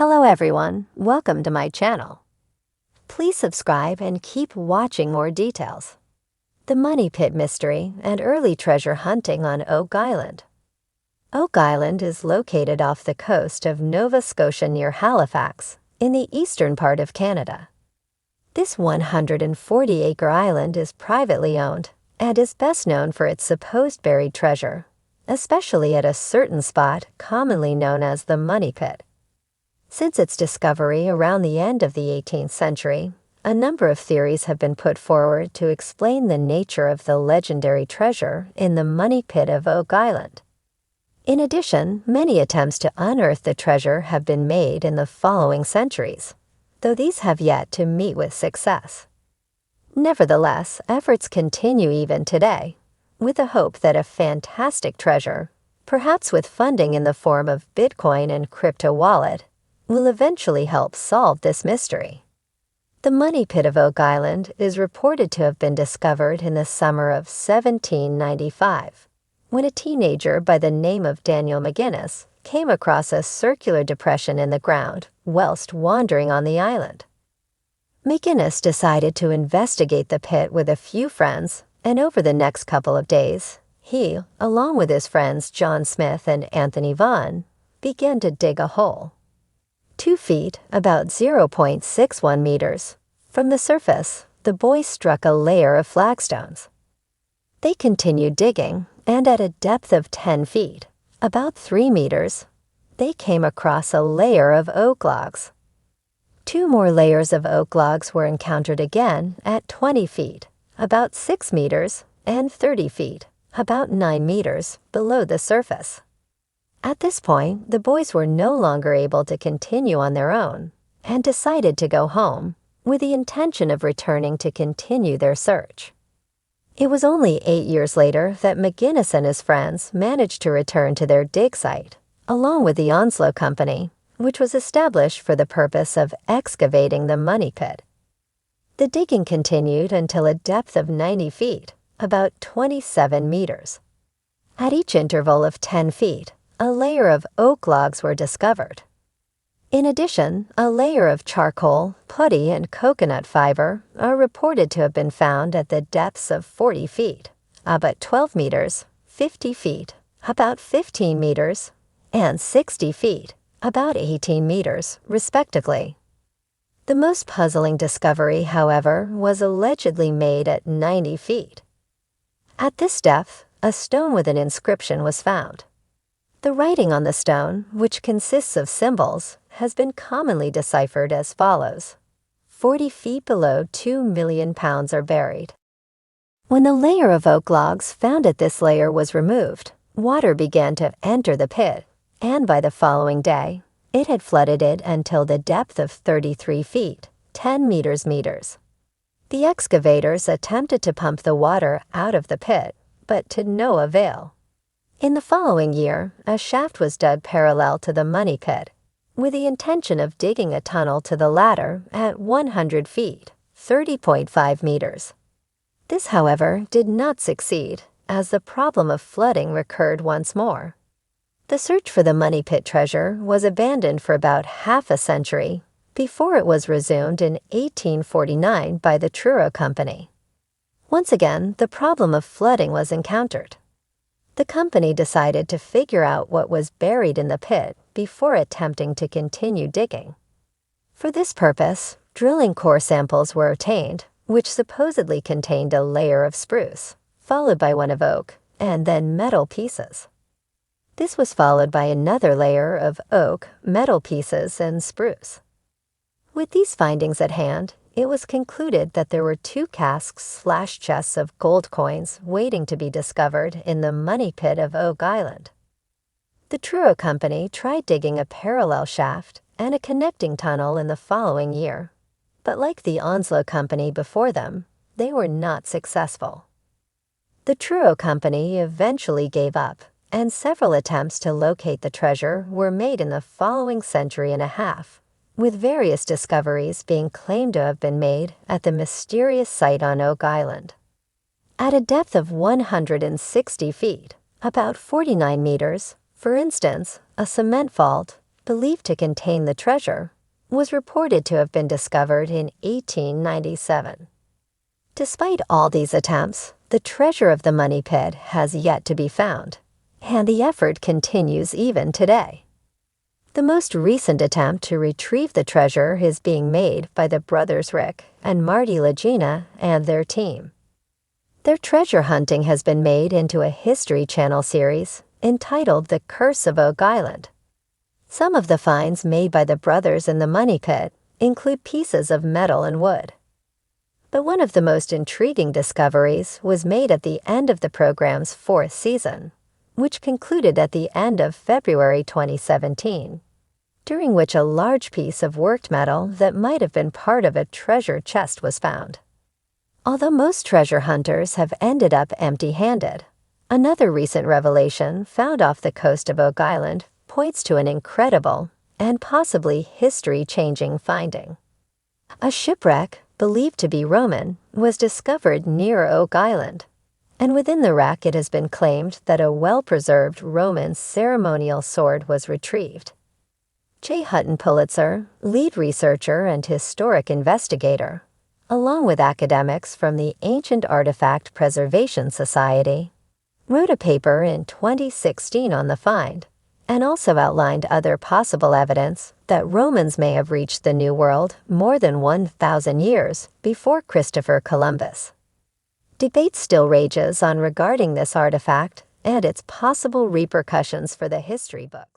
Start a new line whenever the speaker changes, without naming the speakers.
Hello everyone, welcome to my channel. Please subscribe and keep watching more details. The Money Pit Mystery and Early Treasure Hunting on Oak Island. Oak Island is located off the coast of Nova Scotia near Halifax, in the eastern part of Canada. This 140-acre island is privately owned and is best known for its supposed buried treasure, especially at a certain spot commonly known as the Money Pit. Since its discovery around the end of the 18th century, a number of theories have been put forward to explain the nature of the legendary treasure in the Money Pit of Oak Island. In addition, many attempts to unearth the treasure have been made in the following centuries, though these have yet to meet with success. Nevertheless, efforts continue even today, with the hope that a fantastic treasure, perhaps with funding in the form of Bitcoin and crypto wallet, will eventually help solve this mystery. The Money Pit of Oak Island is reported to have been discovered in the summer of 1795, when a teenager by the name of Daniel McGinnis came across a circular depression in the ground whilst wandering on the island. McGinnis decided to investigate the pit with a few friends, and over the next couple of days, he, along with his friends John Smith and Anthony Vaughan, began to dig a hole. 2 feet, about 0.61 meters, from the surface, the boys struck a layer of flagstones. They continued digging, and at a depth of 10 feet, about 3 meters, they came across a layer of oak logs. 2 more layers of oak logs were encountered again at 20 feet, about 6 meters, and 30 feet, about 9 meters, below the surface. At this point, the boys were no longer able to continue on their own and decided to go home with the intention of returning to continue their search. It was only 8 years later that McGinnis and his friends managed to return to their dig site, along with the Onslow Company, which was established for the purpose of excavating the Money Pit. The digging continued until a depth of 90 feet, about 27 meters. At each interval of 10 feet, a layer of oak logs were discovered. In addition, a layer of charcoal, putty, and coconut fiber are reported to have been found at the depths of 40 feet, about 12 meters, 50 feet, about 15 meters, and 60 feet, about 18 meters, respectively. The most puzzling discovery, however, was allegedly made at 90 feet. At this depth, a stone with an inscription was found. The writing on the stone, which consists of symbols, has been commonly deciphered as follows: 40 feet below 2 million pounds are buried. When the layer of oak logs found at this layer was removed, water began to enter the pit, and by the following day, it had flooded it until the depth of 33 feet, 10 meters. The excavators attempted to pump the water out of the pit, but to no avail. In the following year, a shaft was dug parallel to the Money Pit, with the intention of digging a tunnel to the latter at 100 feet, 30.5 meters. This, however, did not succeed, as the problem of flooding recurred once more. The search for the Money Pit treasure was abandoned for about half a century, before it was resumed in 1849 by the Truro Company. Once again, the problem of flooding was encountered. The company decided to figure out what was buried in the pit before attempting to continue digging. For this purpose, drilling core samples were obtained, which supposedly contained a layer of spruce, followed by one of oak, and then metal pieces. This was followed by another layer of oak, metal pieces, and spruce. With these findings at hand, it was concluded that there were 2 casks/chests of gold coins waiting to be discovered in the Money Pit of Oak Island. The Truro Company tried digging a parallel shaft and a connecting tunnel in the following year, but like the Onslow Company before them, they were not successful. The Truro Company eventually gave up, and several attempts to locate the treasure were made in the following century and a half, with various discoveries being claimed to have been made at the mysterious site on Oak Island. At a depth of 160 feet, about 49 meters, for instance, a cement fault, believed to contain the treasure, was reported to have been discovered in 1897. Despite all these attempts, the treasure of the money pit has yet to be found, and the effort continues even today. The most recent attempt to retrieve the treasure is being made by the brothers Rick and Marty Lagina and their team. Their treasure hunting has been made into a History Channel series entitled The Curse of Oak Island. Some of the finds made by the brothers in the money pit include pieces of metal and wood. But one of the most intriguing discoveries was made at the end of the program's 4th season, which concluded at the end of February 2017, during which a large piece of worked metal that might have been part of a treasure chest was found. Although most treasure hunters have ended up empty-handed, another recent revelation found off the coast of Oak Island points to an incredible and possibly history-changing finding. A shipwreck, believed to be Roman, was discovered near Oak Island, and within the wreck it has been claimed that a well-preserved Roman ceremonial sword was retrieved. J. Hutton Pulitzer, lead researcher and historic investigator, along with academics from the Ancient Artifact Preservation Society, wrote a paper in 2016 on the find, and also outlined other possible evidence that Romans may have reached the New World more than 1,000 years before Christopher Columbus. Debate still rages on regarding this artifact and its possible repercussions for the history book.